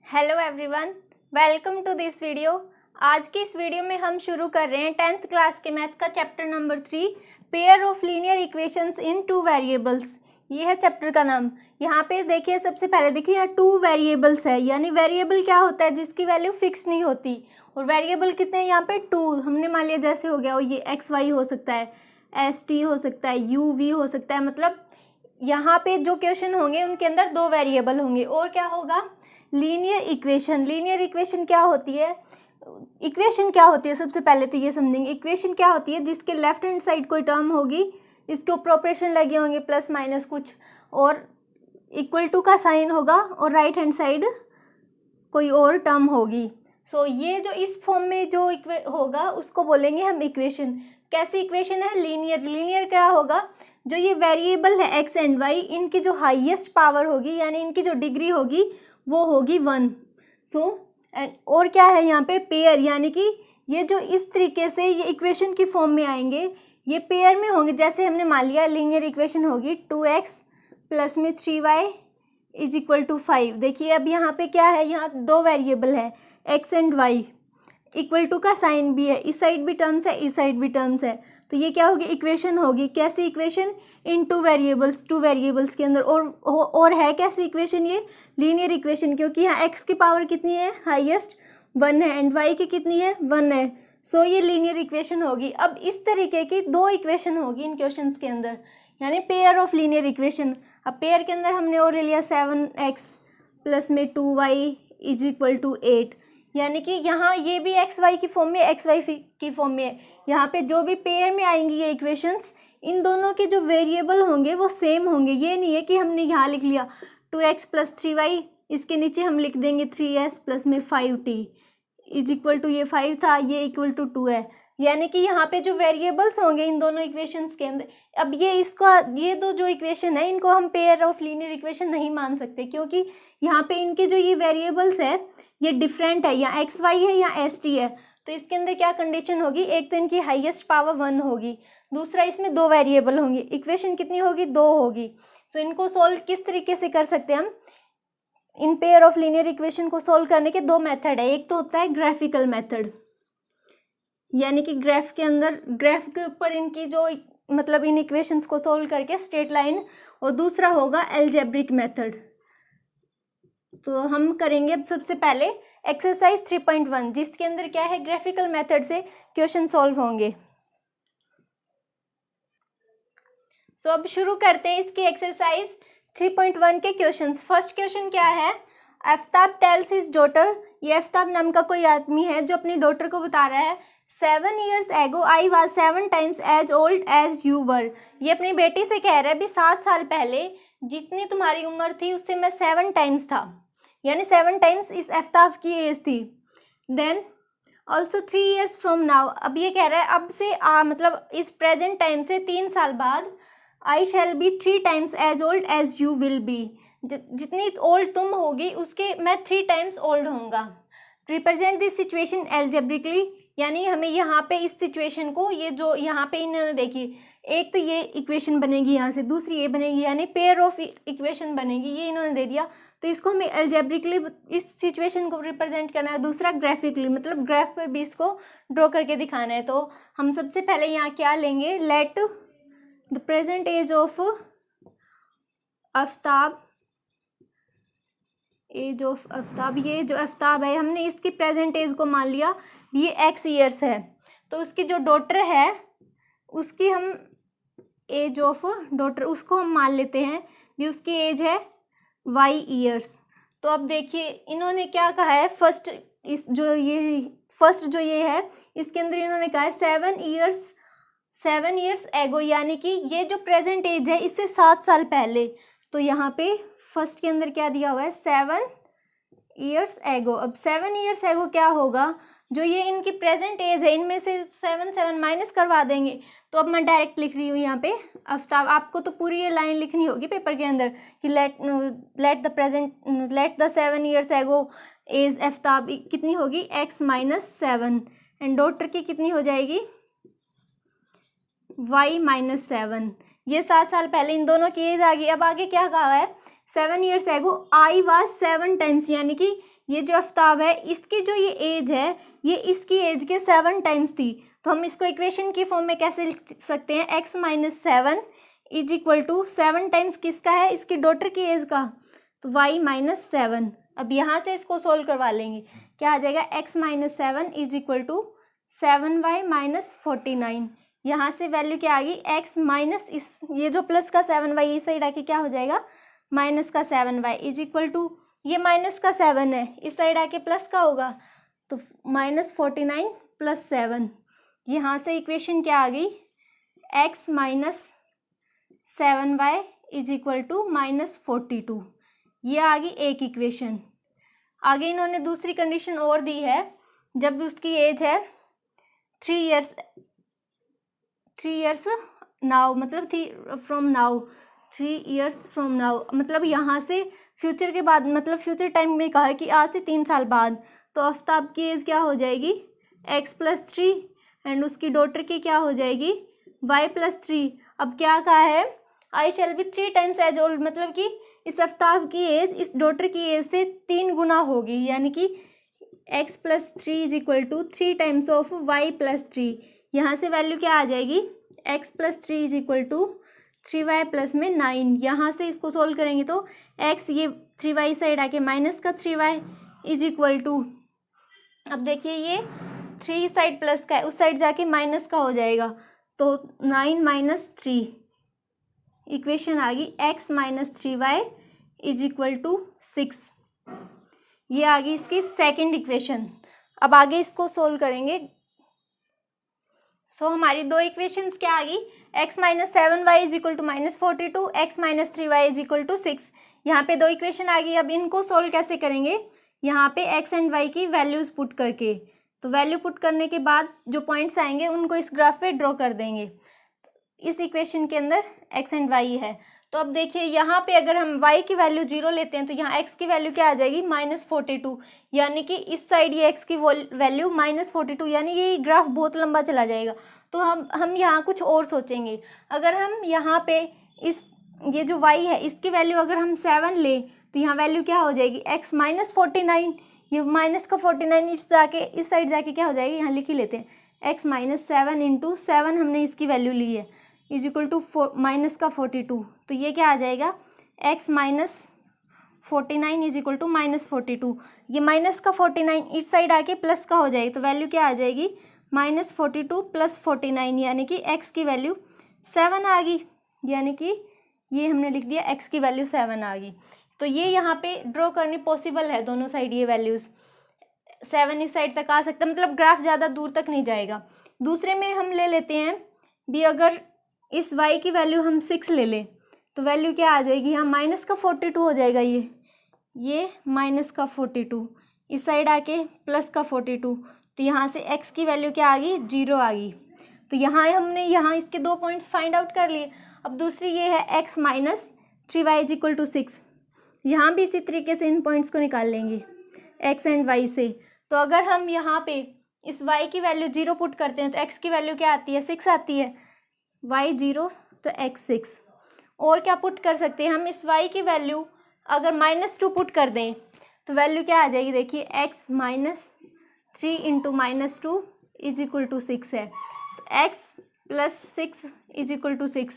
Hello everyone, welcome to this video. आज की इस वीडियो में हम शुरू कर रहे हैं 10th क्लास के मैथ का chapter number 3, pair of linear equations in two variables. ये है चैप्टर का नाम। यहाँ पे देखिए, सबसे पहले देखिए यहाँ टू वेरिएबल्स है, यानी वेरिएबल क्या होता है जिसकी वैल्यू फिक्स नहीं होती। और वेरिएबल कितने हैं यहाँ पे? टू। हमने मान लिया जैसे हो गया, और ये एक्स वाई हो सकता है, एस टी हो सकता है, यू वी हो सकता है। मतलब यहाँ पे जो क्वेश्चन होंगे उनके अंदर दो वेरिएबल होंगे। और क्या होगा? Linear equation. लीनियर इक्वेशन क्या होती है? इक्वेशन क्या होती है सबसे पहले तो ये समझेंगे। इक्वेशन क्या होती है? जिसके लेफ्ट हैंड साइड कोई टर्म होगी, इसके ऊपर ऑपरेशन लगे होंगे प्लस माइनस कुछ, और इक्वल टू का साइन होगा, और राइट हैंड साइड कोई और टर्म होगी। सो ये जो इस फॉर्म में जो होगा उसको बोलेंगे हम इक्वेशन। कैसी इक्वेशन है? लीनियर। लीनियर क्या होगा? जो ये वेरिएबल है एक्स एंड वाई, इनकी जो हाईएस्ट पावर होगी, यानी इनकी जो डिग्री होगी वो होगी 1। और क्या है यहाँ पे? पेयर, यानी कि ये जो इस तरीके से ये इक्वेशन की फॉर्म में आएंगे, ये पेयर में होंगे। जैसे हमने मान लिया लीनियर इक्वेशन होगी 2x प्लस में 3y इज इक्वल टू 5। देखिए अब यहाँ पे क्या है, यहाँ दो वेरिएबल है x and y, equal to का साइन भी है, इस साइड भी टर्म्स है, इस साइड भी टर्म्स है। तो ये क्या होगी? इक्वेशन होगी। कैसी इक्वेशन? इन टू वेरिएबल्स, टू वेरिएबल्स के अंदर। और है कैसी इक्वेशन? ये लीनियर इक्वेशन, क्योंकि यहाँ x की पावर कितनी है? हाईएस्ट 1 है, एंड y की कितनी है? 1 है। सो ये लीनियर इक्वेशन होगी। अब इस तरीके की दो इक्वेशन होगी इन क्वेश्चंस के अंदर, यानी पेयर ऑफ लीनियर इक्वेशन। अब पेयर के अंदर हमने और ले लिया 7x प्लस में 2y इज इक्वल टू 8, यानी कि यहाँ ये भी एक्स वाई की फॉर्म में, एक्स वाई की फॉर्म में है। यहाँ पे जो भी पेयर में आएंगी ये इक्वेशंस, इन दोनों के जो वेरिएबल होंगे वो सेम होंगे। ये नहीं है कि हमने यहाँ लिख लिया 2x प्लस 3y, इसके नीचे हम लिख देंगे 3s प्लस में 5t इज इक्वल टू, ये 5 था, ये इक्वल टू 2 है। यानी कि यहाँ पे जो वेरिएबल्स होंगे इन दोनों इक्वेशंस के अंदर, अब ये दो जो इक्वेशन है इनको हम पेयर ऑफ लीनियर इक्वेशन नहीं मान सकते, क्योंकि यहाँ पे इनके जो ये वेरिएबल्स है ये डिफरेंट है, या एक्स वाई है या एस टी है। तो इसके अंदर क्या कंडीशन होगी? एक तो इनकी हाईएस्ट पावर 1 होगी, दूसरा इसमें दो वेरिएबल होंगे। इक्वेशन कितनी होगी? 2 होगी। तो इनको सोल्व किस तरीके से कर सकते हैं हम? In pair of linear equation को सोल्व करने के दो मेथड है। एक तो होता है ग्राफिकल मेथड, यानी कि ग्राफ के अंदर, ग्राफ के ऊपर इनकी जो मतलब इन इक्वेशंस को सोल्व करके स्ट्रेट लाइन, और दूसरा होगा एल्जेब्रिक मेथड। तो हम करेंगे अब सबसे पहले एक्सरसाइज 3.1, जिसके अंदर क्या है, ग्राफिकल मेथड से क्वेश्चन सॉल्व होंगे। सो अब शुरू करते हैं इसकी एक्सरसाइज 3.1 के क्वेश्चंस। फर्स्ट क्वेश्चन क्या है? आफ्ताब टेल्स हिज डॉटर, ये आफ्ताब नाम का कोई आदमी है जो अपनी डॉटर को बता रहा है 7 years ago I was 7 times as old as you were। ये अपनी बेटी से कह रहा है भी 7 साल पहले जितनी तुम्हारी उम्र थी उससे मैं 7 टाइम्स था, यानी 7 टाइम्स इस आफ्ताब की एज थी। Then also 3 years from now, अब ये कह रहा है अब से मतलब इस प्रेजेंट टाइम से 3 साल बाद, I shall be 3 times as old as you will be, जितनी ओल्ड तुम होगी उसके मैं 3 times ओल्ड होऊंगा। रिप्रेजेंट दिस सिचुएशन एल्जेब्रिकली, यानी हमें यहाँ पे इस सिचुएशन को, ये जो यहाँ पे इन्होंने देखी, एक तो ये इक्वेशन बनेगी यहाँ से, दूसरी ये बनेगी, यानी पेयर ऑफ इक्वेशन बनेगी, ये इन्होंने दे दिया। तो इसको हमें एल्जेब्रिकली इस सिचुएशन को रिप्रेजेंट करना है। दूसरा ग्राफिकली, मतलब ग्राफ पे भी इसको ड्रॉ करके दिखाना है। तो हम सबसे पहले यहाँ क्या लेंगे? Let the present age of Aftab, age of Aftab, ये जो आफ्ताब है हमने इसकी प्रेजेंट एज को मान लिया ये x ईयर्स है। तो उसकी जो डॉटर है उसकी हम एज ऑफ डॉटर उसको हम मान लेते हैं भी उसकी एज है y ईयर्स। तो अब देखिए इन्होंने क्या कहा है, फर्स्ट जो ये है इसके अंदर इन्होंने कहा है 7 years एगो, यानी कि ये जो प्रेजेंट एज है इससे 7 साल पहले। तो यहाँ पे फर्स्ट के अंदर क्या दिया हुआ है? 7 years एगो। अब 7 years एगो क्या होगा? जो ये इनकी प्रेजेंट एज है इनमें से 7 माइनस करवा देंगे। तो अब मैं डायरेक्ट लिख रही हूँ यहाँ पे आफ्ताब। आपको तो पूरी ये लाइन लिखनी होगी पेपर के अंदर कि लेट द 7 years एगो एज आफ्ताब कितनी होगी? x माइनस 7, एंड डॉटर की कितनी हो जाएगी? y minus 7। ये 7 साल पहले इन दोनों की एज आ गई। अब आगे क्या कहा है? 7 years एगो आई वाज 7 टाइम्स, यानी कि ये जो आफ्ताब है इसकी जो ये एज है ये इसकी एज के 7 टाइम्स थी, तो हम इसको इक्वेशन की फॉर्म में कैसे लिख सकते हैं, x minus 7 is equal to 7 times किसका है, इसकी डॉटर की एज का, तो y माइनस 7। अब यहाँ से इसको सोल्व करवा लेंगे, क्या आ जाएगा, x minus 7 is equal to 7y minus 49। यहाँ से वैल्यू क्या आ गई, x माइनस इस ये जो प्लस का 7y इस साइड आके क्या हो जाएगा, माइनस का 7y इज इक्वल टू ये माइनस का 7 है इस साइड आके प्लस का होगा, तो माइनस 49 प्लस 7। यहाँ से इक्वेशन क्या आ गई, x minus 7y is equal to minus 42। ये आ गई एक इक्वेशन। आगे इन्होंने दूसरी कंडीशन और दी है, जब उसकी एज है 3 इयर्स नाउ, मतलब from now 3 years from now, मतलब यहाँ से फ्यूचर के बाद, मतलब फ्यूचर टाइम में कहा है कि आज से 3 साल बाद, तो आफ्ताब की एज क्या हो जाएगी, x प्लस 3 एंड उसकी डॉटर की क्या हो जाएगी, y प्लस 3। अब क्या कहा है, I shall be 3 times as old, मतलब कि इस आफ्ताब की एज इस डॉटर की एज से 3 गुना होगी, यानी कि x plus 3 is equal to 3 times of y plus 3। यहाँ से वैल्यू क्या आ जाएगी, x plus 3 is equal to 3y plus में 9। यहाँ से इसको सोल्व करेंगे तो x ये 3y साइड आके माइनस का 3y इज इक्वल टू, अब देखिए ये 3 साइड प्लस का है उस साइड जाके माइनस का हो जाएगा, तो 9 माइनस 3, इक्वेशन आ गई x minus 3y is equal to 6। ये आ गई इसकी सेकेंड इक्वेशन। अब आगे इसको सोल्व करेंगे। सो हमारी दो इक्वेशंस क्या आ गई, x minus 7y is equal to minus 42, x minus 3y is equal to 6। यहाँ पे दो इक्वेशन आ गई। अब इनको सोल्व कैसे करेंगे, यहाँ पे x एंड y की वैल्यूज पुट करके, तो वैल्यू पुट करने के बाद जो पॉइंट्स आएंगे उनको इस ग्राफ पे ड्रॉ कर देंगे। इस इक्वेशन के अंदर x एंड y है, तो अब देखिए यहाँ पे अगर हम y की वैल्यू 0 लेते हैं तो यहाँ x की वैल्यू क्या आ जाएगी, माइनस 42, यानी कि इस साइड ये x की वैल्यू माइनस 42, यानी ये ग्राफ बहुत लंबा चला जाएगा। तो हम यहाँ कुछ और सोचेंगे। अगर हम यहाँ पे ये जो y है इसकी वैल्यू अगर हम 7 ले तो यहाँ वैल्यू क्या हो जाएगी, x माइनस 49, ये माइनस का 49 इस साइड जाके क्या हो जाएगी, यहाँ लिख ही लेते हैं, x माइनस 7 इंटू 7 हमने इसकी वैल्यू ली है इज इक्वल टू माइनस का 42, तो ये क्या आ जाएगा, x minus 49 is equal to minus 42। ये माइनस का 49 इस साइड आके प्लस का हो जाएगी, तो वैल्यू क्या आ जाएगी, माइनस 42 प्लस 49, यानी कि x की वैल्यू 7 आ गई, यानी कि ये हमने लिख दिया x की वैल्यू 7 आ गई। तो ये यहाँ पे ड्रॉ करनी पॉसिबल है, दोनों साइड ये वैल्यूज़ 7 इस साइड तक आ सकता है, मतलब ग्राफ ज़्यादा दूर तक नहीं जाएगा। दूसरे में हम ले लेते हैं भी, अगर इस y की वैल्यू हम 6 ले लें तो वैल्यू क्या आ जाएगी, यहाँ माइनस का 42 हो जाएगा, ये माइनस का 42 इस साइड आके प्लस का 42, तो यहाँ से x की वैल्यू क्या आ गई, 0 आ गई। तो यहाँ हमने यहाँ इसके दो पॉइंट्स फाइंड आउट कर लिए। अब दूसरी ये है x minus 3y is equal to 6, यहाँ भी इसी तरीके से इन पॉइंट्स को निकाल लेंगे x एंड y से। तो अगर हम यहाँ पे इस y की वैल्यू 0 पुट करते हैं तो x की वैल्यू क्या आती है, 6 आती है, y 0 तो x 6। और क्या पुट कर सकते हैं हम, इस y की वैल्यू अगर -2 पुट कर दें तो वैल्यू क्या आ जाएगी, देखिए x minus 3 into -2 is equal to 6 है, तो x plus 6 is equal to 6,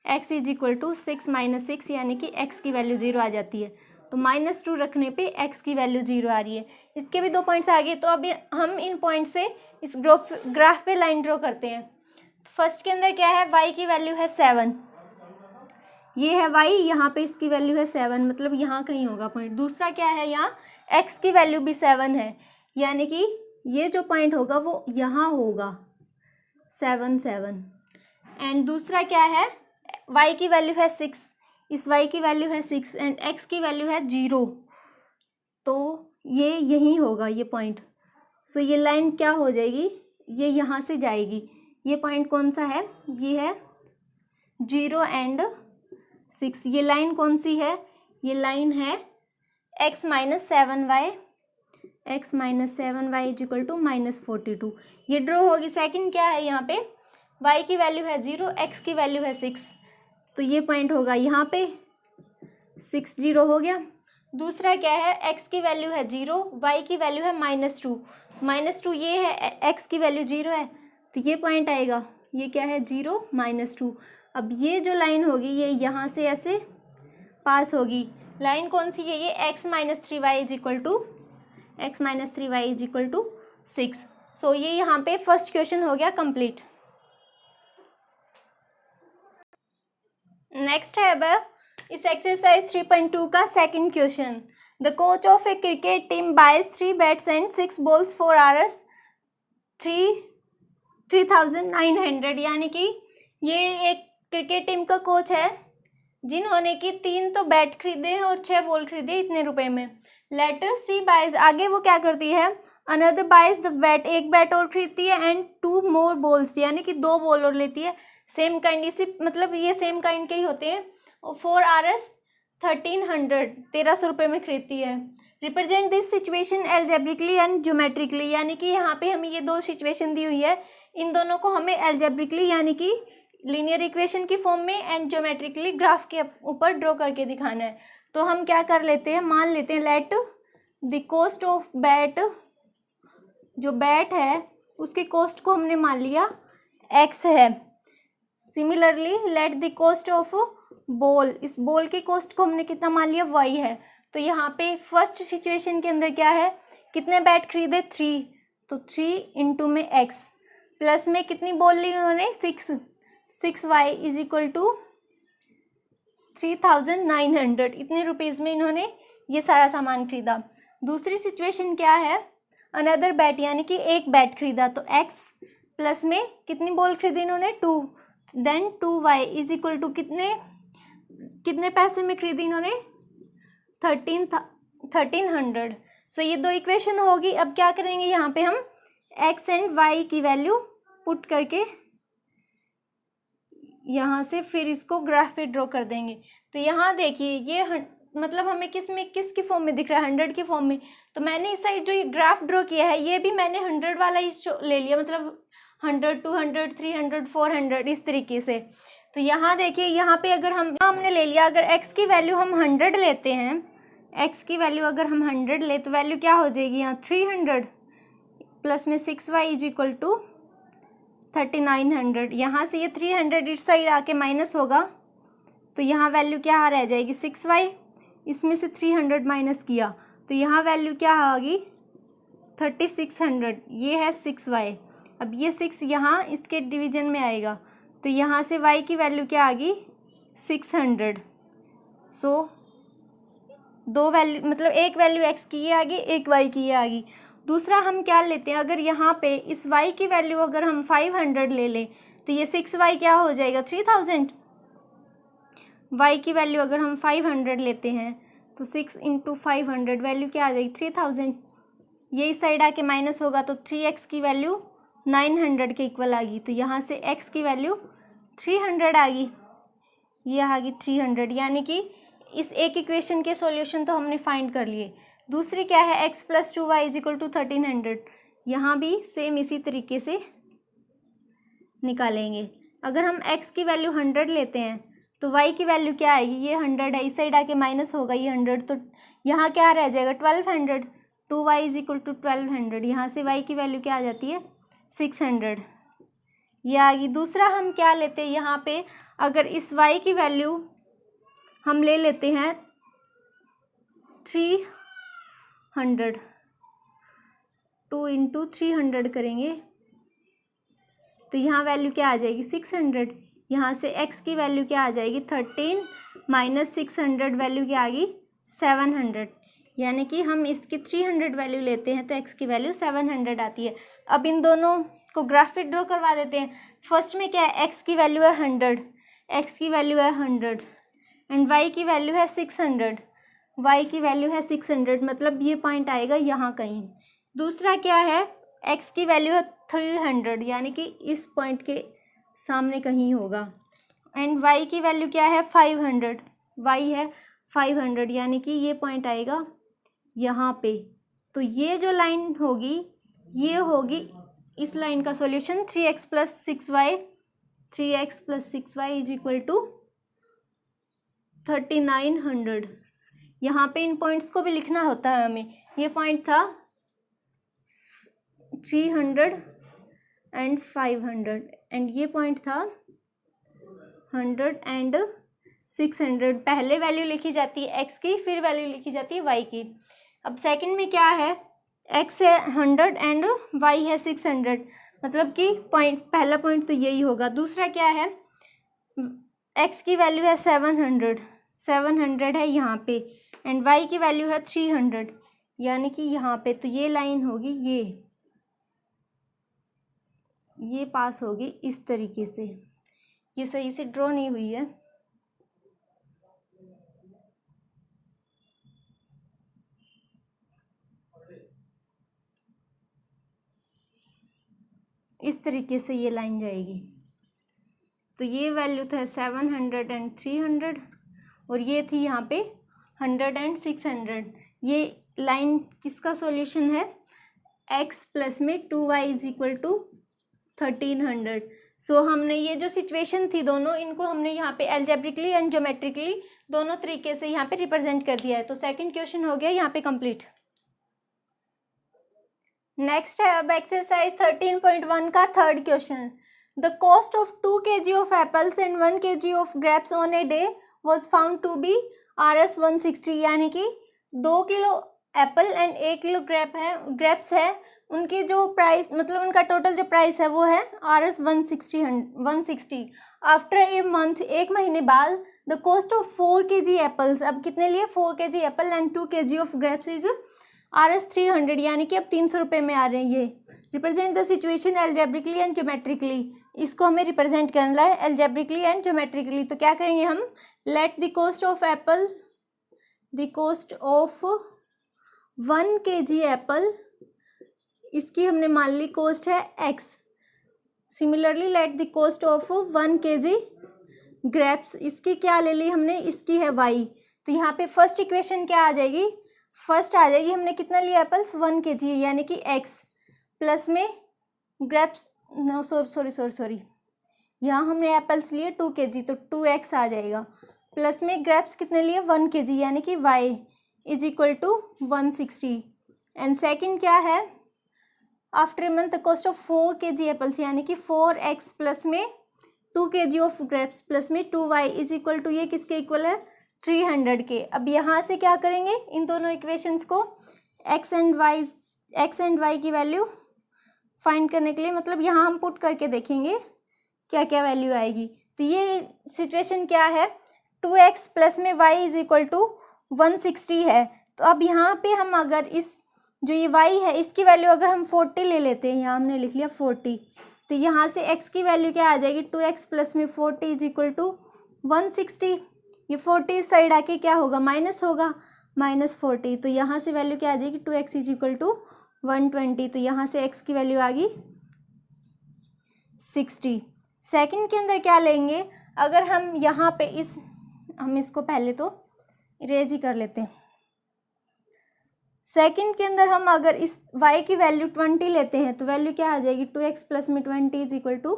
x is equal to 6 minus 6, यानी कि x की वैल्यू 0 आ जाती है। तो -2 रखने पे x की वैल्यू 0 आ रही है। इसके भी दो पॉइंट्स आ गए, तो अब हम इन पॉइंट से इस ग्राफ पे लाइन ड्रॉ करते हैं। तो फर्स्ट के अंदर क्या है, y की वैल्यू है 7, ये है y, यहाँ पे इसकी वैल्यू है 7, मतलब यहाँ कहीं होगा पॉइंट। दूसरा क्या है, यहाँ x की वैल्यू भी 7 है, यानी कि ये जो पॉइंट होगा वो यहाँ होगा 7 7। एंड दूसरा क्या है, y की वैल्यू है 6, इस y की वैल्यू है 6 एंड x की वैल्यू है 0, तो ये यहीं होगा ये पॉइंट। सो ये लाइन क्या हो जाएगी, ये यहाँ से जाएगी। ये पॉइंट कौन सा है, ये है 0 एंड 6। ये लाइन कौन सी है, ये लाइन है x minus 7y, x minus 7y is equal to -42, ये ड्रॉ होगी। सेकंड क्या है, यहाँ पे y की वैल्यू है 0, x की वैल्यू है 6, तो ये पॉइंट होगा यहाँ पे 6 0 हो गया। दूसरा क्या है, x की वैल्यू है 0, y की वैल्यू है -2 ये है, x की वैल्यू 0 है तो ये पॉइंट आएगा, ये क्या है 0 -2। अब ये जो लाइन होगी ये यहाँ से ऐसे पास होगी, लाइन कौन सी है, ये x - 3y = 6। सो ये यहाँ पे फर्स्ट क्वेश्चन हो गया कंप्लीट। नेक्स्ट है अब इस एक्सरसाइज 3.2 का second question. The coach of a cricket team buys 3 bats and 6 balls for Rs 3,900, यानी कि ये एक क्रिकेट टीम का कोच है जिन्होंने कि 3 तो बैट खरीदे हैं और 6 बॉल खरीदे इतने रुपए में। लेटर सी बाइज, आगे वो क्या करती है, अनदर बाइज द बैट, एक बैट और खरीदती है, एंड 2 मोर बॉल्स, यानी कि 2 बॉल और लेती है सेम काइंड, इसी मतलब ये सेम काइंड के ही होते हैं। और 4 Rs 1300 रुपये में खरीदती है। Represent this situation algebraically and geometrically, यानी कि यहाँ पे हमें ये 2 सिचुएशन दी हुई है, इन दोनों को हमें एल्जेब्रिकली यानी कि लीनियर इक्वेशन की फॉर्म में एंड ज्योमेट्रिकली ग्राफ के ऊपर ड्रॉ करके दिखाना है। तो हम क्या कर लेते हैं, मान लेते हैं let the cost of bat, जो बैट है उसके कॉस्ट को हमने मान लिया x है। Similarly let the cost of ball, इस बॉल की कॉस्ट को हमने कितना मान लिया, y है। तो यहाँ पे फर्स्ट सिचुएशन के अंदर क्या है, कितने बैट खरीदे 3, तो 3 इंटू में x, प्लस में कितनी बॉल ली उन्होंने 6y = 3,900, इतने रुपीज़ में इन्होंने ये सारा सामान खरीदा। दूसरी सिचुएशन क्या है, अनदर बैट, यानी कि एक बैट खरीदा, तो x प्लस में कितनी बॉल खरीदी इन्होंने 2, देन 2y = कितने पैसे में खरीदी इन्होंने 1300। सो ये 2 इक्वेशन होगी। अब क्या करेंगे, यहाँ पे हम x एंड y की वैल्यू पुट करके यहाँ से फिर इसको ग्राफ पे ड्रॉ कर देंगे। तो यहाँ देखिए ये मतलब हमें किसकी फॉर्म में दिख रहा है, 100 की फॉर्म में। तो मैंने इस साइड जो ये ग्राफ ड्रॉ किया है ये भी मैंने 100 वाला ही ले लिया, मतलब 100, 200, 300, 400 इस तरीके से। तो यहाँ देखिए, यहाँ पे अगर हमने ले लिया, अगर x की वैल्यू हम 100 लेते हैं, x की वैल्यू अगर हम 100 ले तो वैल्यू क्या हो जाएगी यहाँ 300, प्लस में 6y = 3900। यहाँ से ये 300 इस साइड आके माइनस होगा तो यहाँ वैल्यू क्या रह जाएगी 6y, इसमें से 300 माइनस किया तो यहाँ वैल्यू क्या आ गई 3600, ये है 6y। अब ये 6 यहाँ इसके डिवीजन में आएगा तो यहाँ से y की वैल्यू क्या आ गई 600। सो 2 वैल्यू, मतलब एक वैल्यू x की ये आ गई, एक y की ये आ गई। दूसरा हम क्या लेते हैं, अगर यहाँ पे इस y की वैल्यू अगर हम 500 ले लें तो ये 6y क्या हो जाएगा 3000। y की वैल्यू अगर हम 500 लेते हैं तो 6 × 500 वैल्यू क्या आ जाएगी 3000। ये इस साइड आके माइनस होगा तो 3x की वैल्यू 900 के इक्वल आ गई। तो यहाँ से x की वैल्यू 300 आ गई, ये आ गई 300। यानी कि इस एक इक्वेशन के सॉल्यूशन तो हमने फाइंड कर लिए। दूसरी क्या है x + 2y = 1300, यहाँ भी सेम इसी तरीके से निकालेंगे। अगर हम x की वैल्यू 100 लेते हैं तो y की वैल्यू क्या आएगी, ये 100 है, इस साइड आके माइनस होगा ये 100, तो यहाँ क्या रह जाएगा 1200, 2y = 1200। यहाँ से y की वैल्यू क्या आ जाती है 600, ये आ गई। दूसरा हम क्या लेते हैं, यहाँ पे अगर इस y की वैल्यू हम ले लेते हैं 300, 2 × 300 करेंगे तो यहाँ वैल्यू क्या आ जाएगी 600। यहाँ से x की वैल्यू क्या आ जाएगी 13 - 600 वैल्यू क्या आ गई 700। यानी कि हम इसकी 300 वैल्यू लेते हैं तो x की वैल्यू 700 आती है। अब इन दोनों को ग्राफ पे ड्रॉ करवा देते हैं। फर्स्ट में क्या है x की वैल्यू है 100, x की वैल्यू है 100 एंड y की वैल्यू है 600, y की वैल्यू है 600, मतलब ये पॉइंट आएगा यहाँ कहीं। दूसरा क्या है x की वैल्यू है 300, यानी कि इस पॉइंट के सामने कहीं होगा एंड y की वैल्यू क्या है 500, y है 500, यानी कि ये पॉइंट आएगा यहाँ पे। तो ये जो लाइन होगी ये होगी इस लाइन का सॉल्यूशन 3x + 6y = 3900। यहाँ पे इन पॉइंट्स को भी लिखना होता है हमें। ये पॉइंट था 300 एंड 500 एंड ये पॉइंट था 100 एंड 600। पहले वैल्यू लिखी जाती है x की, फिर वैल्यू लिखी जाती है y की। अब सेकंड में क्या है, x है 100 एंड y है 600, मतलब कि पॉइंट, पहला पॉइंट तो यही होगा। दूसरा क्या है, x की वैल्यू है 700 है यहाँ पे, एंड y की वैल्यू है 300, यानी कि यहाँ पे तो ये लाइन होगी, ये पास होगी इस तरीके से। ये सही से ड्रॉ नहीं हुई है, इस तरीके से ये लाइन जाएगी। तो ये वैल्यू था 700 एंड 300 और ये थी यहाँ पे 100 एंड 600। ये लाइन किसका सॉल्यूशन है, x प्लस में 2y इज इक्वल टू 1300। सो हमने ये जो सिचुएशन थी दोनों, इनको हमने यहाँ पे एल्जेब्रिकली एंड ज्योमेट्रिकली दोनों तरीके से यहाँ पे रिप्रेजेंट कर दिया है। तो सेकंड क्वेश्चन हो गया यहाँ पे कंप्लीट। नेक्स्ट है अब एक्सरसाइज 13.1 का third question. The cost of 2 kg of apples and 1 kg of grapes on a day was found to be Rs 160, यानी कि 2 kilo apple and 1 kilo grapes है, उनकी जो प्राइस, मतलब उनका टोटल जो प्राइस है वो है Rs 160। आफ्टर ए मंथ, एक महीने बाद, the cost of 4 kg apples, अब कितने लिए, 4 kg Apple and 2 kg of grapes is Rs 300, यानी कि अब 300 रुपये में आ रहे हैं। ये represent the situation algebraically and geometrically, इसको हमें रिप्रेजेंट करना है एल्जेब्रिकली एंड ज्योमेट्रिकली। तो क्या करेंगे हम, let the cost of Apple, the cost of 1 kg Apple, इसकी हमने मान ली कॉस्ट है x। Similarly let the cost of 1 kg grapes, इसकी क्या ले ली हमने, इसकी है y। तो यहाँ पे फर्स्ट इक्वेशन क्या आ जाएगी, फर्स्ट आ जाएगी, हमने कितना लिया एप्पल्स 1 kg, यानी कि x प्लस में ग्रेप्स, नो सॉरी, यहाँ हमने एप्पल्स लिए 2 kg, तो 2x आ जाएगा, प्लस में ग्रेप्स कितने लिए 1 kg, यानी कि y is equal to 160। And second क्या है, after a month the cost of 4 kg apples, यानी कि 4x प्लस में 2 kg ऑफ ग्रेप्स प्लस में 2y इज इक्वल टू, ये किसके इक्वल है 300 के। अब यहाँ से क्या करेंगे, इन दोनों इक्वेशंस को x एंड y की वैल्यू फाइंड करने के लिए, मतलब यहाँ हम पुट करके देखेंगे क्या क्या वैल्यू आएगी। तो ये सिचुएशन क्या है, 2x प्लस में y इज इक्वल टू 160 है। तो अब यहाँ पे हम अगर इस जो ये y है इसकी वैल्यू अगर हम 40 ले लेते हैं, यहाँ हमने लिख लिया 40, तो यहाँ से x की वैल्यू क्या आ जाएगी, 2x प्लस में 40 इज इक्वल टू 160। ये 40 इस साइड आके क्या होगा, माइनस होगा, -40, तो यहाँ से वैल्यू क्या आ जाएगी, 2x इज इक्वल टू 120। तो यहाँ से x की वैल्यू आ गई 60। सेकंड के अंदर क्या लेंगे, अगर हम यहाँ पे हम इसको पहले तो इरेज ही कर लेते हैं। सेकंड के अंदर हम अगर इस y की वैल्यू 20 लेते हैं तो वैल्यू क्या आ जाएगी, 2x प्लस में 20 इज इक्वल टू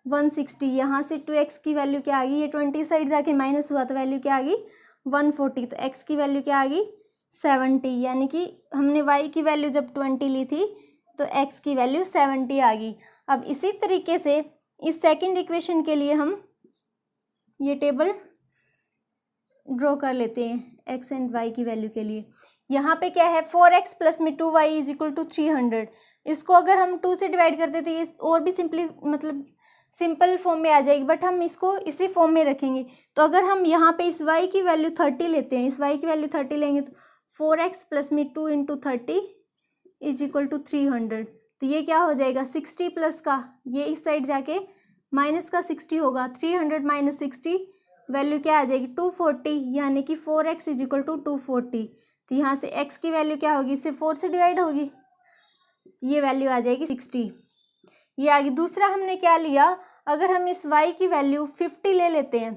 160। यहाँ से 2x की वैल्यू क्या आ गई, ये 20 साइड जाके माइनस हुआ तो वैल्यू क्या आ गई 140, तो x की वैल्यू क्या आ गई 70, यानी कि हमने y की वैल्यू जब 20 ली थी तो x की वैल्यू 70 आ गई। अब इसी तरीके से इस सेकंड इक्वेशन के लिए हम ये टेबल ड्रॉ कर लेते हैं x एंड y की वैल्यू के लिए। यहाँ पे क्या है, 4x प्लस में 2y इज इक्वल टू 300। इसको अगर हम 2 से डिवाइड करते तो ये और भी सिंपल फॉर्म में आ जाएगी, बट हम इसको इसी फॉर्म में रखेंगे। तो अगर हम यहाँ पे इस y की वैल्यू 30 लेते हैं, इस y की वैल्यू 30 लेंगे तो 4x प्लस में 2 इंटू 30 इज इक्वल टू 300। तो ये क्या हो जाएगा 60 प्लस का, ये इस साइड जाके माइनस का 60 होगा, 300 माइनस 60 वैल्यू क्या आ जाएगी 240, यानी कि 4x इज इक्वल टू 240। तो यहाँ से x की वैल्यू क्या होगी, इससे 4 से डिवाइड होगी, ये वैल्यू आ जाएगी 60। ये आगे दूसरा हमने क्या लिया, अगर हम इस y की वैल्यू 50 ले लेते हैं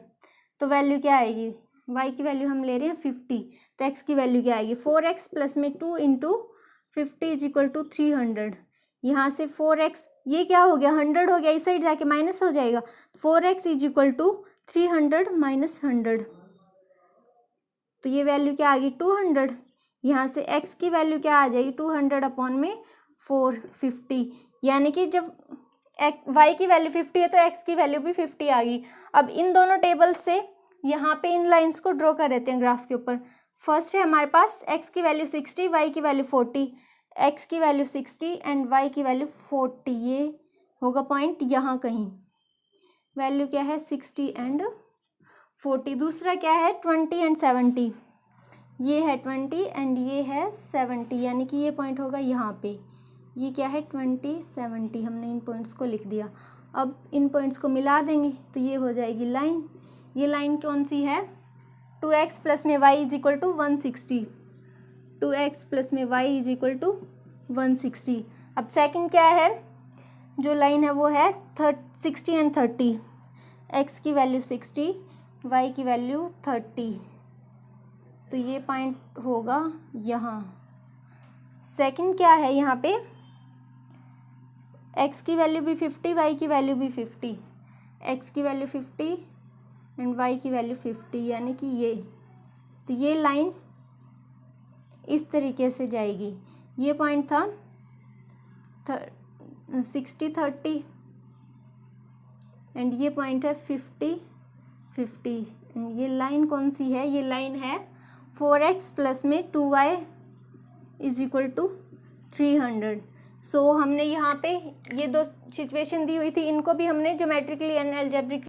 तो वैल्यू क्या आएगी, y की वैल्यू हम ले रहे हैं 50, तो x की वैल्यू क्या आएगी 4x प्लस में 2 इंटू 50 इज इक्वल टू 300। यहाँ से 4x ये क्या हो गया 100 हो गया, इस साइड जाके माइनस हो जाएगा, 4x is equal to 300 minus 100। तो ये वैल्यू क्या आ गई 200। यहाँ से x की वैल्यू क्या आ जाएगी 200 अपॉन में 450, यानी कि जब y की वैल्यू 50 है तो x की वैल्यू भी 50 आ गई। अब इन दोनों टेबल से यहाँ पे इन लाइंस को ड्रॉ कर देते हैं ग्राफ के ऊपर। फर्स्ट है हमारे पास x की वैल्यू 60, y की वैल्यू 40, x की वैल्यू 60 एंड y की वैल्यू 40। ये होगा पॉइंट यहाँ कहीं, वैल्यू क्या है 60 एंड 40। दूसरा क्या है 20 एंड 70, ये है 20 एंड ये है 70, यानी कि ये पॉइंट होगा यहाँ पे। ये क्या है 20 70, हमने इन पॉइंट्स को लिख दिया। अब इन पॉइंट्स को मिला देंगे तो ये हो जाएगी लाइन। ये लाइन कौन सी है 2x प्लस में y is equal to 160, 2x plus में y इज इक्वल टू 160। अब सेकंड क्या है, जो लाइन है वो है 60 एंड 30, x की वैल्यू 60, y की वैल्यू 30, तो ये पॉइंट होगा यहाँ। सेकंड क्या है, यहाँ पे x की वैल्यू भी 50, y की वैल्यू भी 50, x की वैल्यू 50 एंड y की वैल्यू 50, यानी कि ये, तो ये लाइन इस तरीके से जाएगी। ये पॉइंट था 60 30 एंड ये पॉइंट है 50 50 एंड ये लाइन कौन सी है, ये लाइन है 4x प्लस में 2y इज इक्वल टू 300। सो हमने यहाँ पे ये दो सिचुएशन दी हुई थी, इनको भी हमने ज्योमेट्रिकली एंड अलजेब्रिक